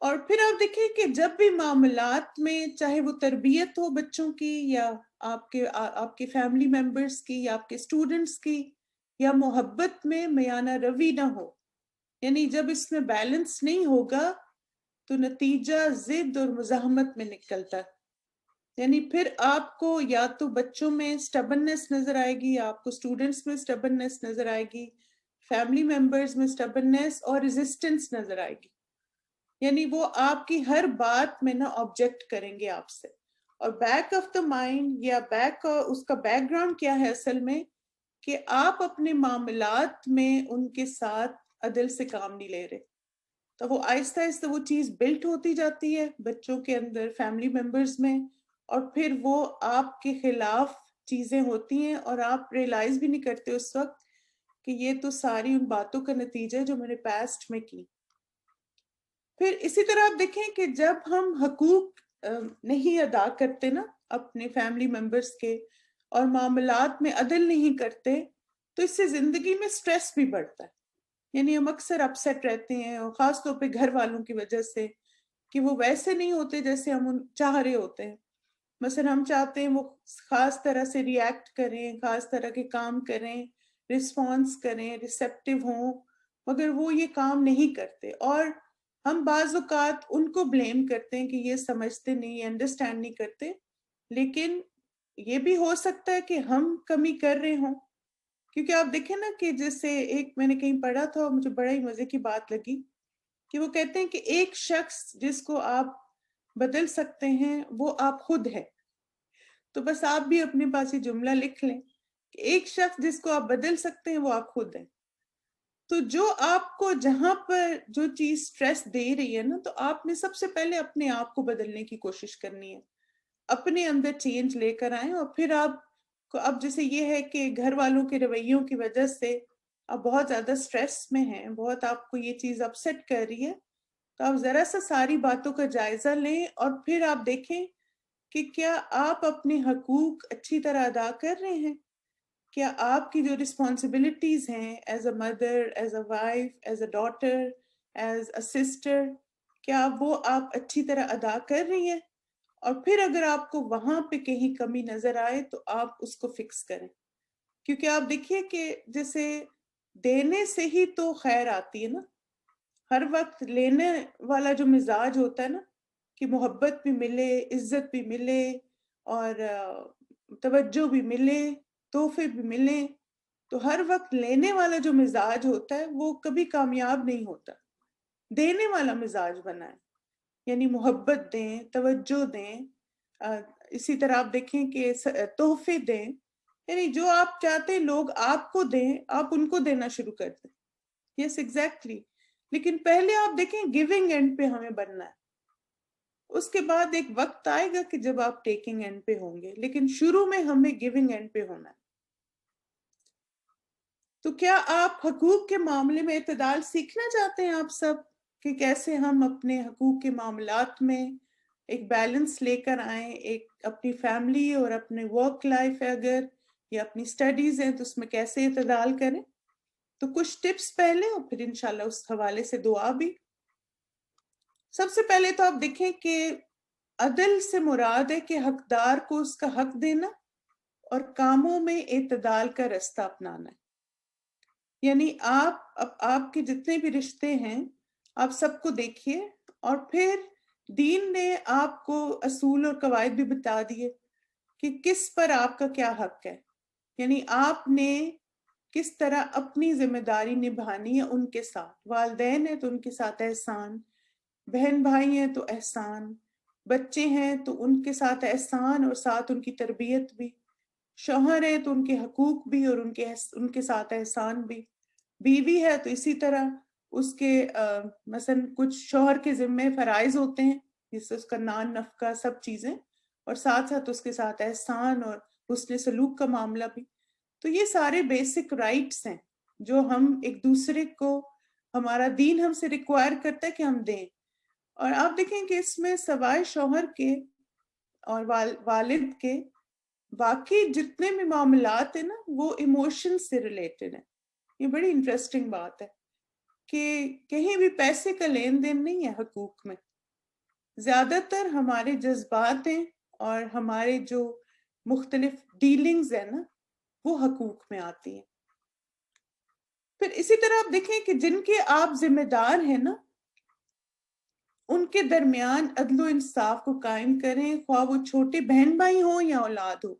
اور پھر آپ دیکھیں کہ جب بھی معاملات میں چاہے وہ تربیت ہو بچوں کی یا آپ کے فیملی ممبرس کی یا آپ کے اسٹوڈنٹس کی یا محبت میں میانہ روی نہ ہو، یعنی جب اس میں بیلنس نہیں ہوگا تو نتیجہ ضد اور مزاحمت میں نکلتا ہے. یعنی پھر آپ کو یا تو بچوں میں سٹبننس نظر آئے گی، یا آپ کو اسٹوڈنٹس میں سٹبننس نظر آئے گی، فیملی ممبرز میں سٹبننس اور ریزسٹنس نظر آئے گی. یعنی وہ آپ کی ہر بات میں نا آبجیکٹ کریں گے آپ سے. اور بیک آف دا مائنڈ یا اس کا بیک گراؤنڈ کیا ہے اصل میں، کہ آپ اپنے معاملات میں ان کے ساتھ عدل سے کام نہیں لے رہے. تو وہ آہستہ آہستہ وہ چیز بلٹ ہوتی جاتی ہے بچوں کے اندر، فیملی ممبرز میں، اور پھر وہ آپ کے خلاف چیزیں ہوتی ہیں اور آپ ریئلائز بھی نہیں کرتے اس وقت کہ یہ تو ساری ان باتوں کا نتیجہ ہے جو میں نے پاسٹ میں کی. پھر اسی طرح آپ دیکھیں کہ جب ہم حقوق نہیں ادا کرتے نا اپنے فیملی ممبرز کے اور معاملات میں عدل نہیں کرتے تو اس سے زندگی میں سٹریس بھی بڑھتا ہے. یعنی ہم اکثر اپسیٹ رہتے ہیں، اور خاص طور پہ گھر والوں کی وجہ سے کہ وہ ویسے نہیں ہوتے جیسے ہم چاہ رہے ہوتے ہیں. مثلا ہم چاہتے ہیں وہ خاص طرح سے ری ایکٹ کریں، خاص طرح کے کام کریں، رسپانس کریں، ریسیپٹیو ہوں، مگر وہ یہ کام نہیں کرتے. اور ہم بعض اوقات ان کو بلیم کرتے ہیں کہ یہ سمجھتے نہیں، انڈرسٹینڈ نہیں کرتے، لیکن یہ بھی ہو سکتا ہے کہ ہم کمی کر رہے ہوں. کیونکہ آپ دیکھیں نا کہ جیسے ایک میں نے کہیں پڑھا تھا اور مجھے بڑا ہی مزے کی بات لگی کہ وہ کہتے ہیں کہ ایک شخص جس کو آپ بدل سکتے ہیں وہ آپ خود ہے. تو بس آپ بھی اپنے پاس یہ جملہ لکھ لیں کہ ایک شخص جس کو آپ بدل سکتے ہیں وہ آپ خود ہیں. تو جو آپ کو جہاں پر جو چیز سٹریس دے رہی ہے نا، تو آپ نے سب سے پہلے اپنے آپ کو بدلنے کی کوشش کرنی ہے، اپنے اندر چینج لے کر آئیں. اور پھر آپ کو اب جیسے یہ ہے کہ گھر والوں کے رویوں کی وجہ سے آپ بہت زیادہ سٹریس میں ہیں، بہت آپ کو یہ چیز اپسیٹ کر رہی ہے، تو آپ ذرا سا ساری باتوں کا جائزہ لیں اور پھر آپ دیکھیں کہ کیا آپ اپنے حقوق اچھی طرح ادا کر رہے ہیں. کیا آپ کی جو رسپانسبلٹیز ہیں as a mother, as a wife, as a daughter, as a sister, کیا وہ آپ اچھی طرح ادا کر رہی ہیں. اور پھر اگر آپ کو وہاں پہ کہیں کمی نظر آئے تو آپ اس کو فکس کریں. کیونکہ آپ دیکھیے کہ جیسے دینے سے ہی تو خیر آتی ہے نا. ہر وقت لینے والا جو مزاج ہوتا ہے نا، کہ محبت بھی ملے، عزت بھی ملے، اور توجہ بھی ملے، تحفے بھی ملیں، تو ہر وقت لینے والا جو مزاج ہوتا ہے وہ کبھی کامیاب نہیں ہوتا. دینے والا مزاج بنائیں، یعنی محبت دیں، توجہ دیں. اسی طرح آپ دیکھیں کہ تحفے دیں، یعنی جو آپ چاہتے ہیں لوگ آپ کو دیں آپ ان کو دینا شروع کر دیں. Yes exactly. لیکن پہلے آپ دیکھیں گیونگ اینڈ پہ ہمیں بننا ہے. اس کے بعد ایک وقت آئے گا کہ جب آپ ٹیکنگ اینڈ پہ ہوں گے، لیکن شروع میں ہمیں گیونگ اینڈ پہ ہونا ہے. تو کیا آپ حقوق کے معاملے میں اعتدال سیکھنا چاہتے ہیں آپ سب، کہ کیسے ہم اپنے حقوق کے معاملات میں ایک بیلنس لے کر آئیں، ایک اپنی فیملی اور اپنے ورک لائف ہے اگر یا اپنی سٹڈیز ہیں تو اس میں کیسے اعتدال کریں. تو کچھ ٹپس پہلے اور پھر انشاءاللہ اس حوالے سے دعا بھی. سب سے پہلے تو آپ دیکھیں کہ عدل سے مراد ہے کہ حقدار کو اس کا حق دینا اور کاموں میں اعتدال کا رستہ اپنانا ہے. یعنی آپ کے جتنے بھی رشتے ہیں آپ سب کو دیکھیے، اور پھر دین نے آپ کو اصول اور قواعد بھی بتا دیے کہ کس پر آپ کا کیا حق ہے. یعنی آپ نے کس طرح اپنی ذمہ داری نبھانی ہے ان کے ساتھ. والدین ہیں تو ان کے ساتھ احسان، بہن بھائی ہیں تو احسان، بچے ہیں تو ان کے ساتھ احسان اور ساتھ ان کی تربیت بھی، شوہر ہے تو ان کے حقوق بھی اور ان کے ساتھ احسان بھی، بیوی ہے تو اسی طرح اس کے مثلا کچھ شوہر کے ذمے فرائض ہوتے ہیں جس سے اس کا نان نفقہ سب چیزیں، اور ساتھ ساتھ اس کے ساتھ احسان اور حسن سلوک کا معاملہ بھی. تو یہ سارے بیسک رائٹس ہیں جو ہم ایک دوسرے کو، ہمارا دین ہم سے ریکوائر کرتا ہے کہ ہم دیں. اور آپ دیکھیں کہ اس میں سوائے شوہر کے اور والد کے باقی جتنے بھی معاملات ہیں نا وہ ایموشن سے ریلیٹڈ ہیں. یہ بڑی انٹرسٹنگ بات ہے کہ کہیں بھی پیسے کا لین دین نہیں ہے حقوق میں. زیادہ تر ہمارے جذبات ہیں اور ہمارے جو مختلف ڈیلنگز ہیں نا وہ حقوق میں آتی ہیں. پھر اسی طرح آپ دیکھیں کہ جن کے آپ ذمہ دار ہیں نا ان کے درمیان عدل و انصاف کو قائم کریں، خواہ وہ چھوٹے بہن بھائی ہوں یا اولاد ہو.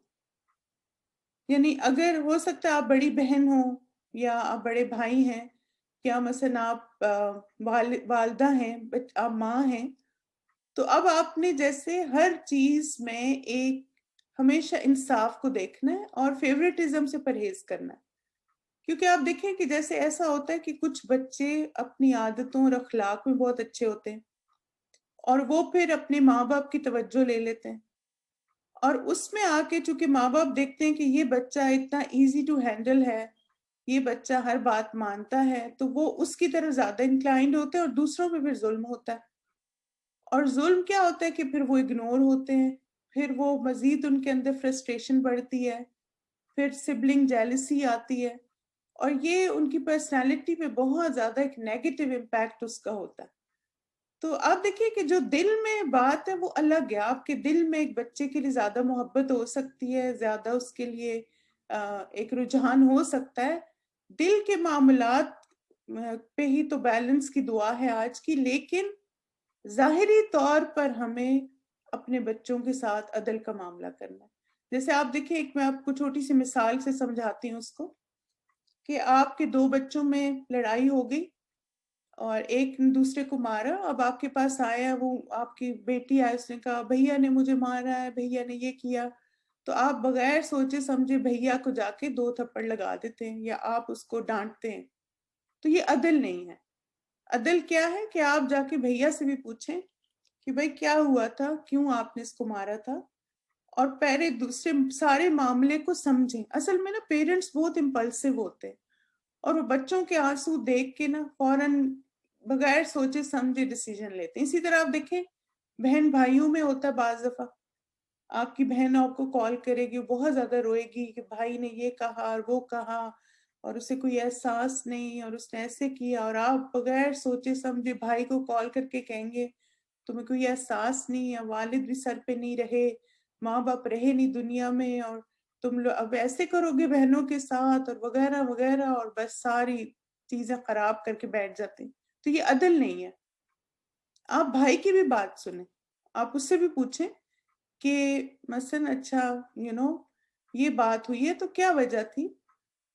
یعنی اگر ہو سکتا ہے آپ بڑی بہن ہو یا آپ بڑے بھائی ہیں، یا مثلا آپ والدہ ہیں، آپ ماں ہیں، تو اب آپ نے جیسے ہر چیز میں ایک ہمیشہ انصاف کو دیکھنا ہے اور فیوریٹزم سے پرہیز کرنا ہے. کیونکہ آپ دیکھیں کہ جیسے ایسا ہوتا ہے کہ کچھ بچے اپنی عادتوں اور اخلاق میں بہت اچھے ہوتے ہیں اور وہ پھر اپنے ماں باپ کی توجہ لے لیتے ہیں، اور اس میں آ کے چونکہ ماں باپ دیکھتے ہیں کہ یہ بچہ اتنا ایزی ٹو ہینڈل ہے، یہ بچہ ہر بات مانتا ہے، تو وہ اس کی طرف زیادہ انکلائنڈ ہوتے ہیں اور دوسروں پہ پھر ظلم ہوتا ہے. اور ظلم کیا ہوتا ہے کہ پھر وہ اگنور ہوتے ہیں، پھر وہ مزید ان کے اندر فرسٹریشن بڑھتی ہے، پھر سبلنگ جیلسی آتی ہے، اور یہ ان کی پرسنالٹی پہ بہت زیادہ ایک نیگیٹو امپیکٹ اس کا ہوتا ہے. تو آپ دیکھیے کہ جو دل میں بات ہے وہ الگ ہے. آپ کے دل میں ایک بچے کے لیے زیادہ محبت ہو سکتی ہے، زیادہ اس کے لیے ایک رجحان ہو سکتا ہے. دل کے معاملات پہ ہی تو بیلنس کی دعا ہے آج کی، لیکن ظاہری طور پر ہمیں اپنے بچوں کے ساتھ عدل کا معاملہ کرنا ہے. جیسے آپ دیکھیں، ایک میں آپ کو چھوٹی سی مثال سے سمجھاتی ہوں اس کو، کہ آپ کے دو بچوں میں لڑائی ہو گئی اور ایک نے دوسرے کو مارا. اب آپ کے پاس آیا، وہ آپ کی بیٹی آئی، اس نے کہا بھیا نے مجھے مارا ہے، بھیا نے یہ کیا. تو آپ بغیر سوچے سمجھے بھیا کو جا کے 2 تھپڑ لگا دیتے ہیں یا آپ اس کو ڈانٹتے ہیں. تو یہ عدل نہیں ہے. عدل کیا ہے کہ آپ جا کے بھیا سے بھی پوچھیں کہ بھائی کیا ہوا تھا، کیوں آپ نے اس کو مارا تھا، اور پہلے دوسرے سارے معاملے کو سمجھیں. اصل میں نا پیرنٹس بہت امپلسو ہوتے ہیں اور وہ بچوں کے آنسو دیکھ کے نا فوراً بغیر سوچے سمجھے ڈیسیجن لیتے ہیں. اسی طرح آپ دیکھیں بہن بھائیوں میں ہوتا ہے، بعض دفعہ آپ کی بہن آپ کو کال کرے گی، وہ بہت زیادہ روئے گی کہ بھائی نے یہ کہا اور وہ کہا اور اسے کوئی احساس نہیں اور اس نے ایسے کیا، اور آپ بغیر سوچے سمجھے بھائی کو کال کر کے کہیں گے تمہیں کوئی احساس نہیں ہے، والد بھی سر پہ نہیں رہے، ماں باپ رہے نہیں دنیا میں، اور تم لوگ اب ایسے کرو گے بہنوں کے ساتھ اور وغیرہ وغیرہ، اور بس ساری چیزیں خراب کر کے بیٹھ جاتے ہیں. تو یہ عدل نہیں ہے. آپ بھائی کی بھی بات سنیں، آپ اس سے بھی پوچھیں کہ مثلا اچھا یہ بات ہوئی ہے تو کیا وجہ تھی،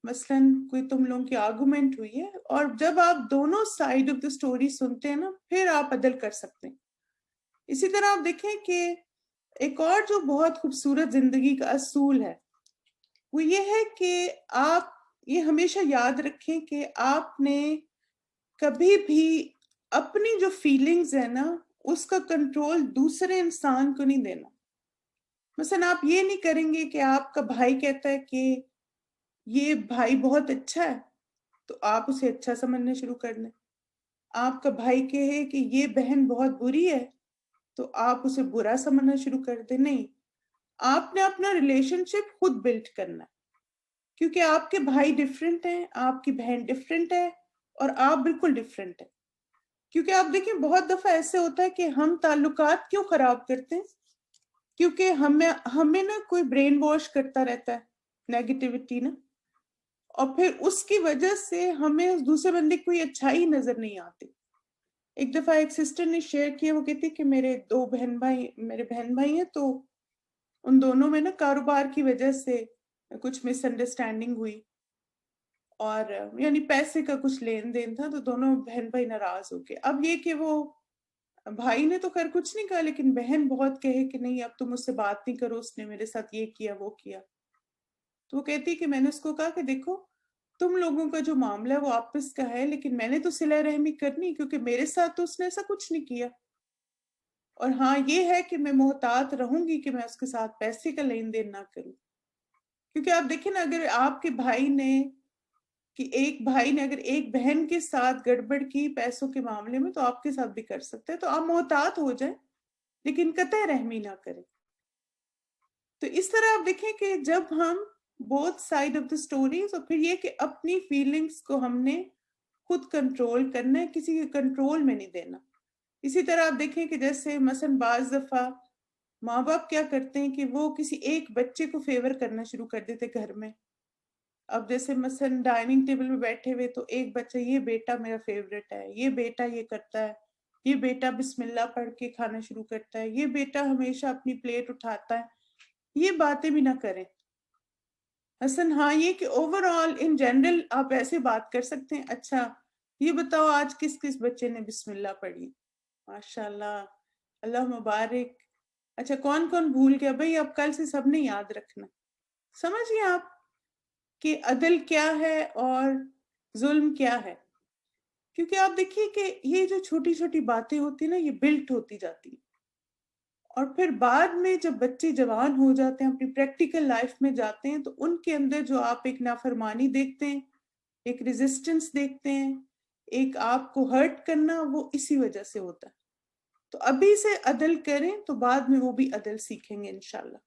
مثلا کوئی تم لوگوں کی آرگومنٹ ہوئی ہے. اور جب آپ دونوں سائیڈ آف دا اسٹوری سنتے ہیں نا پھر آپ عدل کر سکتے ہیں. اسی طرح آپ دیکھیں کہ ایک اور جو بہت خوبصورت زندگی کا اصول ہے وہ یہ ہے کہ آپ یہ ہمیشہ یاد رکھیں کہ آپ نے کبھی بھی اپنی جو فیلنگز ہے نا اس کا کنٹرول دوسرے انسان کو نہیں دینا. مثلا آپ یہ نہیں کریں گے کہ آپ کا بھائی کہتا ہے کہ یہ بھائی بہت اچھا ہے تو آپ اسے اچھا سمجھنا شروع کر دیں. آپ کا بھائی کہے کہ یہ بہن بہت بری ہے تو آپ اسے برا سمجھنا شروع کر دیں. نہیں، آپ نے اپنا ریلیشن شپ خود بلڈ کرنا ہے، کیونکہ آپ کے بھائی ڈفرینٹ ہیں، آپ کی بہن ڈفرینٹ ہے، اور آپ بالکل ڈفرینٹ ہیں. کیونکہ آپ دیکھیں بہت دفعہ ایسے ہوتا ہے کہ ہم تعلقات کیوں خراب کرتے ہیں، کیونکہ ہمیں نا کوئی برین واش کرتا رہتا ہے نیگیٹیوٹی نا، اور پھر اس کی وجہ سے ہمیں اس دوسرے بندے کی کوئی اچھائی نظر نہیں آتی. ایک دفعہ ایک سسٹر نے شیئر کیا، وہ کہتی کہ میرے بہن بھائی ہیں، تو ان دونوں میں نا کاروبار کی وجہ سے کچھ مس انڈرسٹینڈنگ ہوئی، اور یعنی پیسے کا کچھ لین دین تھا، تو دونوں بہن بھائی ناراض ہو گئے. اب یہ کہ وہ بھائی نے تو خیر کچھ نہیں کہا، لیکن بہن بہت کہے کہ نہیں اب تم مجھ سے بات نہیں کرو، اس نے میرے ساتھ یہ کیا وہ کیا. تو وہ کہتی کہ میں نے اس کو کہا کہ دیکھو تم لوگوں کا جو معاملہ ہے وہ آپس کا ہے، لیکن میں نے تو صلہ رحمی کرنی، کیونکہ میرے ساتھ تو اس نے ایسا کچھ نہیں کیا. اور ہاں یہ ہے کہ میں محتاط رہوں گی کہ میں اس کے ساتھ پیسے کا لین دین نہ کروں. کیونکہ آپ دیکھیں نا، اگر آپ کے بھائی نے ایک بھائی نے اگر ایک بہن کے ساتھ گڑبڑ کی پیسوں کے معاملے میں تو آپ کے ساتھ بھی کر سکتے ہیں. تو آپ محتاط ہو جائیں لیکن قطع رحمی نہ کریں. تو اس طرح آپ دیکھیں کہ جب ہم both side of the stories, اور پھر یہ کہ اپنی فیلنگز کو ہم نے خود کنٹرول کرنا ہے، کسی کے کنٹرول میں نہیں دینا. اسی طرح آپ دیکھیں کہ جیسے مثلا بعض دفعہ ماں باپ کیا کرتے ہیں کہ وہ کسی ایک بچے کو فیور کرنا شروع کر دیتے گھر میں. اب جیسے مثلا ڈائننگ ٹیبل میں بیٹھے ہوئے تو ایک بچہ یہ بیٹا میرا فیوریٹ ہے، یہ بیٹا یہ کرتا ہے، یہ بیٹا بسم اللہ پڑھ کے کھانا شروع کرتا ہے، یہ بیٹا ہمیشہ اپنی پلیٹ اٹھاتا ہے. یہ باتیں بھی نہ کریں. حسن ہاں یہ کہ اوور آل ان جنرل آپ ایسے بات کر سکتے ہیں، اچھا یہ بتاؤ آج کس کس بچے نے بسم اللہ پڑھی؟ ماشاء اللہ، اللہ مبارک. اچھا کون کون بھول گیا؟ بھائی اب کل سے سب نے یاد رکھنا. سمجھیے آپ کہ عدل کیا ہے اور ظلم کیا ہے. کیونکہ آپ دیکھیے کہ یہ جو چھوٹی چھوٹی باتیں ہوتی ہیں نا، یہ بلٹ ہوتی جاتی ہیں، اور پھر بعد میں جب بچے جوان ہو جاتے ہیں، اپنی پریکٹیکل لائف میں جاتے ہیں، تو ان کے اندر جو آپ ایک نافرمانی دیکھتے ہیں، ایک ریزسٹنس دیکھتے ہیں، ایک آپ کو ہرٹ کرنا، وہ اسی وجہ سے ہوتا ہے. تو ابھی سے عدل کریں تو بعد میں وہ بھی عدل سیکھیں گے انشاءاللہ.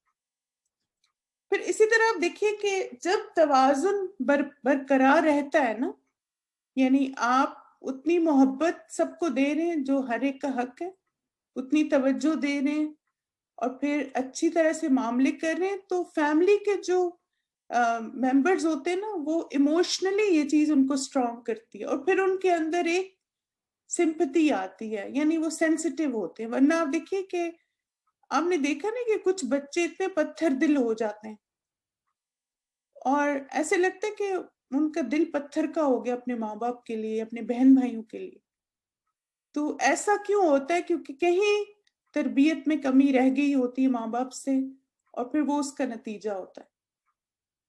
پھر اسی طرح آپ دیکھیے کہ جب توازن برقرار رہتا ہے نا، یعنی آپ اتنی محبت سب کو دے رہے ہیں جو ہر ایک کا حق ہے، اتنی توجہ دے رہے ہیں، اور پھر اچھی طرح سے معاملے کر رہے ہیں، تو فیملی کے جو ممبرز ہوتے ہیں نا، وہ ایموشنلی یہ چیز ان کو اسٹرانگ کرتی ہے، اور پھر ان کے اندر ایک سمپتی آتی ہے، یعنی وہ سینسٹیو ہوتے ہیں. ورنہ آپ دیکھیے کہ آپ نے دیکھا نا کہ کچھ بچے اتنے پتھر دل ہو جاتے ہیں، اور ایسے لگتا ہے کہ ان کا دل پتھر کا ہو گیا اپنے ماں باپ کے لیے، اپنے بہن بھائیوں کے لیے. تو ایسا کیوں ہوتا ہے؟ کیونکہ کہیں تربیت میں کمی رہ گئی ہوتی ہے ماں باپ سے، اور پھر وہ اس کا نتیجہ ہوتا ہے.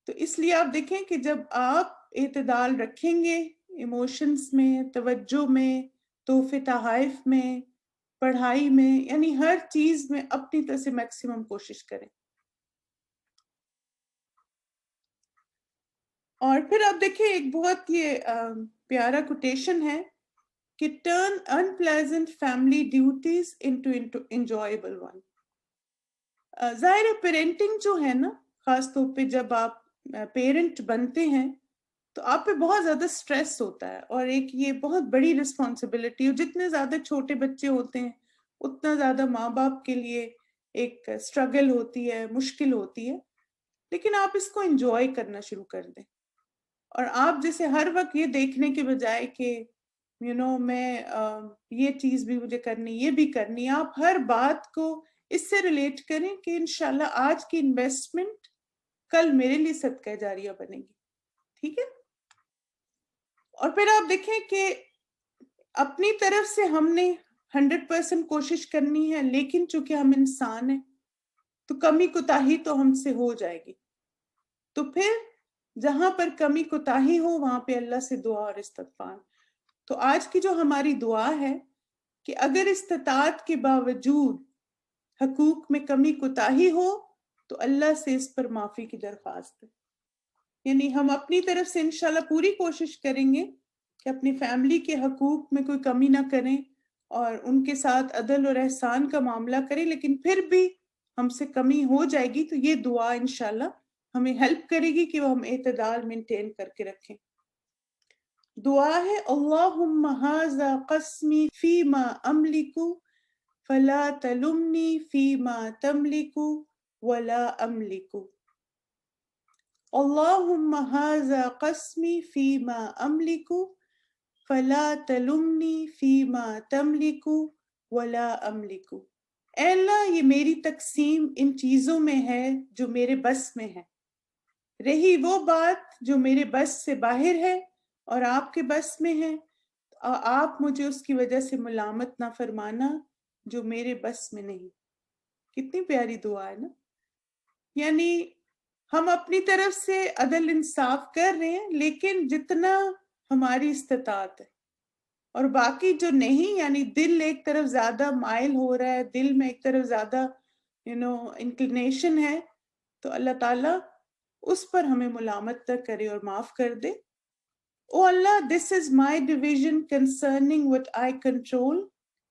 تو اس لیے آپ دیکھیں کہ جب آپ اعتدال رکھیں گے ایموشنز میں، توجہ میں، تحفے تحائف میں، پڑھائی میں، یعنی ہر چیز میں اپنی طرف سے میکسیمم کوشش کریں. اور پھر آپ دیکھیں ایک بہت یہ پیارا کوٹیشن ہے کہ turn unpleasant family duties into enjoyable one. ظاہر ہے پیرنٹنگ جو ہے نا، خاص طور پہ جب آپ پیرنٹ بنتے ہیں تو آپ پہ بہت زیادہ سٹریس ہوتا ہے، اور ایک یہ بہت بڑی رسپانسبلٹی، اور جتنے زیادہ چھوٹے بچے ہوتے ہیں اتنا زیادہ ماں باپ کے لیے ایک اسٹرگل ہوتی ہے، مشکل ہوتی ہے. لیکن آپ اس کو انجوائے کرنا شروع کر دیں، اور آپ جیسے ہر وقت یہ دیکھنے کے بجائے کہ میں یہ چیز بھی مجھے کرنی، یہ بھی کرنی، آپ ہر بات کو اس سے ریلیٹ کریں کہ انشاءاللہ آج کی انویسٹمنٹ کل میرے لیے صدقہ جاریہ بنے گی. ٹھیک ہے؟ اور پھر آپ دیکھیں کہ اپنی طرف سے ہم نے 100% کوشش کرنی ہے، لیکن چونکہ ہم انسان ہیں تو کمی کوتاہی تو ہم سے ہو جائے گی. تو پھر جہاں پر کمی کوتاہی ہو وہاں پہ اللہ سے دعا اور استغفار. تو آج کی جو ہماری دعا ہے کہ اگر استطاعت کے باوجود حقوق میں کمی کوتاہی ہو تو اللہ سے اس پر معافی کی درخواست ہے. یعنی ہم اپنی طرف سے انشاءاللہ پوری کوشش کریں گے کہ اپنی فیملی کے حقوق میں کوئی کمی نہ کریں اور ان کے ساتھ عدل اور احسان کا معاملہ کریں، لیکن پھر بھی ہم سے کمی ہو جائے گی تو یہ دعا انشاءاللہ ہمیں ہیلپ کرے گی کہ وہ ہم اعتدال مینٹین کر کے رکھیں. دعا ہے اللہم ھذا قسمی فیما املک فلا تلمنی فیما تملک ولا املک. اللہم ھذا قسمی فیما املک فلا تلمنی فیما تملک ولا املک. اے اللہ یہ میری تقسیم ان چیزوں میں ہے جو میرے بس میں ہے، رہی وہ بات جو میرے بس سے باہر ہے اور آپ کے بس میں ہے، آپ مجھے اس کی وجہ سے ملامت نہ فرمانا جو میرے بس میں نہیں. کتنی پیاری دعا ہے نا. یعنی ہم اپنی طرف سے عدل انصاف کر رہے ہیں لیکن جتنا ہماری استطاعت ہے، اور باقی جو نہیں، یعنی دل ایک طرف زیادہ مائل ہو رہا ہے، دل میں ایک طرف زیادہ انکلینیشن ہے، تو اللہ تعالیٰ اس پر ہمیں ملامت نہ کرے اور معاف کر دے. او اللہ، this is my division concerning what I control,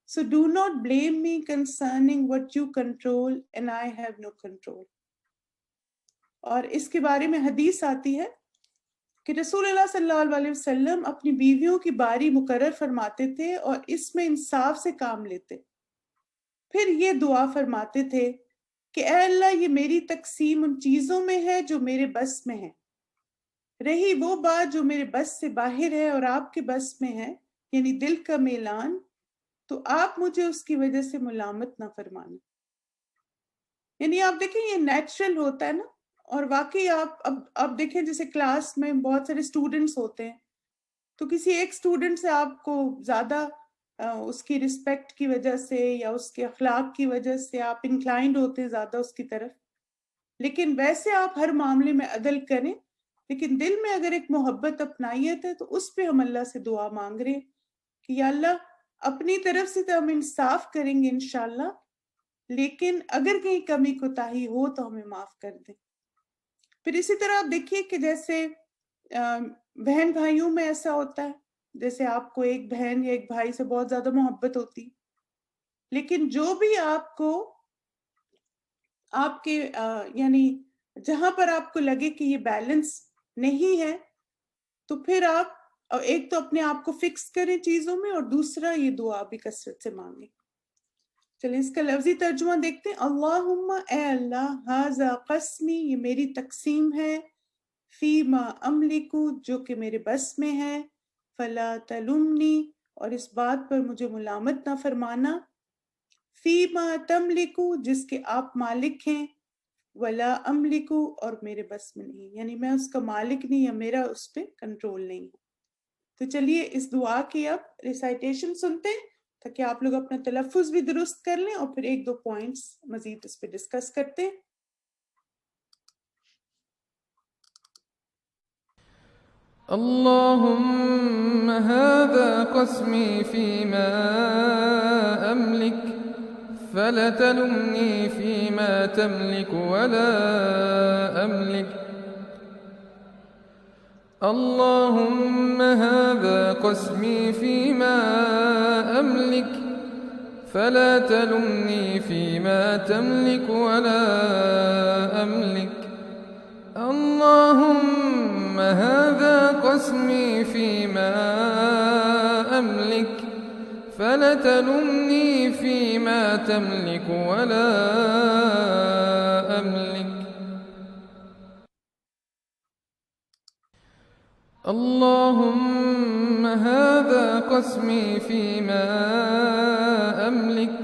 so do not blame me concerning what you control and I have no control. اور اس کے بارے میں حدیث آتی ہے کہ رسول اللہ صلی اللہ علیہ وسلم اپنی بیویوں کی باری مقرر فرماتے تھے اور اس میں انصاف سے کام لیتے. پھر یہ دعا فرماتے تھے کہ اے اللہ یہ میری تقسیم ان چیزوں میں ہے جو میرے بس میں ہے، رہی وہ بات جو میرے بس سے باہر ہے اور آپ کے بس میں ہے، یعنی دل کا میلان، تو آپ مجھے اس کی وجہ سے ملامت نہ فرمانا. یعنی آپ دیکھیں یہ نیچرل ہوتا ہے نا. اور واقعی آپ اب دیکھیں جیسے کلاس میں بہت سارے اسٹوڈنٹس ہوتے ہیں، تو کسی ایک اسٹوڈنٹ سے آپ کو زیادہ اس کی رسپیکٹ کی وجہ سے یا اس کے اخلاق کی وجہ سے آپ انکلائنڈ ہوتے ہیں زیادہ اس کی طرف، لیکن ویسے آپ ہر معاملے میں عدل کریں، لیکن دل میں اگر ایک محبت اپنائیت ہے تو اس پہ ہم اللہ سے دعا مانگ رہے ہیں کہ یا اللہ اپنی طرف سے تو ہم انصاف کریں گے انشاءاللہ، لیکن اگر کہیں کمی کوتاہی ہو تو ہمیں معاف کر دیں. پھر اسی طرح آپ دیکھیے کہ جیسے بہن بھائیوں میں ایسا ہوتا ہے، جیسے آپ کو ایک بہن یا ایک بھائی سے بہت زیادہ محبت ہوتی، لیکن جو بھی آپ کو آپ کے یعنی جہاں پر آپ کو لگے کہ یہ بیلنس نہیں ہے، تو پھر آپ ایک تو اپنے آپ کو فکس کریں چیزوں میں، اور دوسرا یہ دعا بھی کثرت سے مانگیں. چلیں اس کا لفظی ترجمہ دیکھتے ہیں. اللہم اے اللہ، ھذا قسمی یہ میری تقسیم ہے، فیما املکو جو کہ میرے بس میں ہے، فلا تلمنی اور اس بات پر مجھے ملامت نہ فرمانا، فیما تملکو جس کے آپ مالک ہیں، ولا املکو اور میرے بس میں نہیں، یعنی میں اس کا مالک نہیں یا میرا اس پہ کنٹرول نہیں. تو چلیے اس دعا کی اب ریسائٹیشن سنتے ہیں تاکہ آپ لوگ اپنا تلفظ بھی درست کر لیں، اور پھر ایک دو پوائنٹس مزید اس پہ ڈسکس کرتے ہیں. اللهم هذا قسمي فيما أملك فلا تلمني فيما تملك ولا أملك. اللهم هذا قسمي فيما أملك فلا تلمني فيما تملك ولا أملك. اللهم هذا قسمي فيما أملك فلا تلمني فيما تملك ولا أملك. اللهم هذا قسمي فيما أملك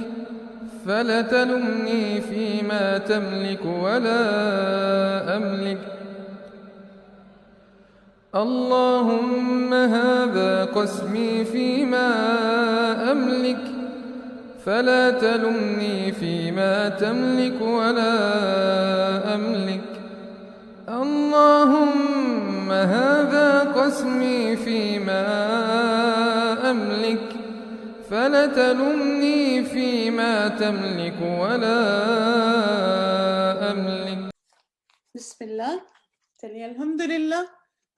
فلا تلمني فيما تملك ولا أملك. اللهم هذا قسمي فيما أملك فلا تلمني فيما تملك ولا أملك. اللهم هذا قسمي فيما أملك فلا تلمني فيما تملك ولا أملك. بسم اللہ. چلیے الحمدللہ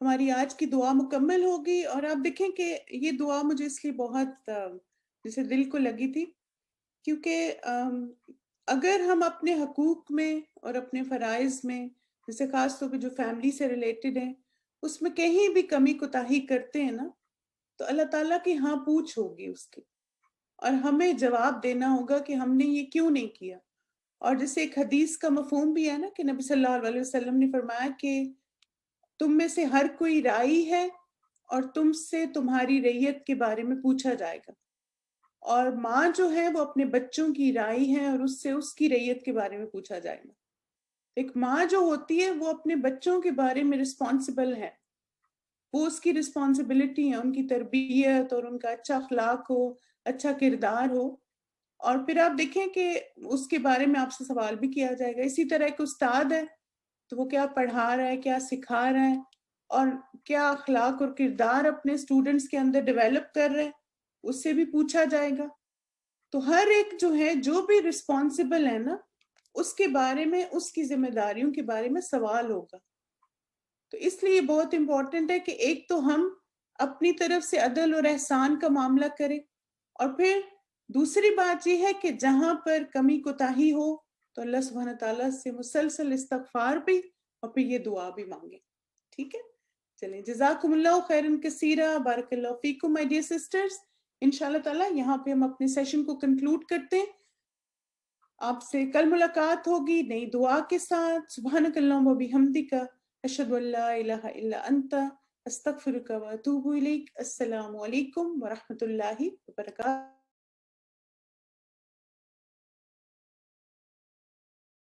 ہماری آج کی دعا مکمل ہوگی. اور آپ دیکھیں کہ یہ دعا مجھے اس لیے بہت جیسے دل کو لگی تھی، کیونکہ اگر ہم اپنے حقوق میں اور اپنے فرائض میں، جیسے خاص طور پہ جو فیملی سے ریلیٹڈ ہیں، اس میں کہیں بھی کمی کوتاہی کرتے ہیں نا، تو اللہ تعالیٰ کی ہاں پوچھ ہوگی اس کی، اور ہمیں جواب دینا ہوگا کہ ہم نے یہ کیوں نہیں کیا. اور جیسے ایک حدیث کا مفہوم بھی ہے نا کہ نبی صلی اللہ علیہ وسلم نے فرمایا کہ تم میں سے ہر کوئی رائی ہے اور تم سے تمہاری رعیت کے بارے میں پوچھا جائے گا. اور ماں جو ہے وہ اپنے بچوں کی رائی ہے اور اس سے اس کی رعیت کے بارے میں پوچھا جائے گا. ایک ماں جو ہوتی ہے وہ اپنے بچوں کے بارے میں رسپانسبل ہے، وہ اس کی رسپانسبلٹی ہے، ان کی تربیت اور ان کا اچھا اخلاق ہو، اچھا کردار ہو. اور پھر آپ دیکھیں کہ اس کے بارے میں آپ سے سوال بھی کیا جائے گا. اسی طرح ایک استاد ہے تو وہ کیا پڑھا رہا ہے، کیا سکھا رہا ہے، اور کیا اخلاق اور کردار اپنے اسٹوڈنٹس کے اندر ڈیولپ کر رہے ہیں، اس سے بھی پوچھا جائے گا. تو ہر ایک جو ہے جو بھی رسپانسبل ہے نا، اس کے بارے میں، اس کی ذمہ داریوں کے بارے میں سوال ہوگا. تو اس لیے بہت امپورٹنٹ ہے کہ ایک تو ہم اپنی طرف سے عدل اور احسان کا معاملہ کریں، اور پھر دوسری بات یہ ہے کہ جہاں پر کمی کوتاہی ہو تو اللہ سبحانہ تعالیٰ سے مسلسل استغفار بھی اور پھر یہ دعا بھی مانگے. ٹھیک ہے. چلیں جزاکم اللہ خیرن کثیرہ، بارک اللہ فیکم مائی ڈیئر سسٹرز. انشاءاللہ تعالیٰ یہاں پہ ہم اپنے سیشن کو کنکلوڈ کرتے ہیں. آپ سے کل ملاقات ہوگی نئی دعا کے ساتھ. سبحانک اللہم و بحمدک، اشہد ان لا الہ الا انت، استغفرک و اتوب الیک. السلام علیکم ورحمۃ اللہ وبرکاتہ.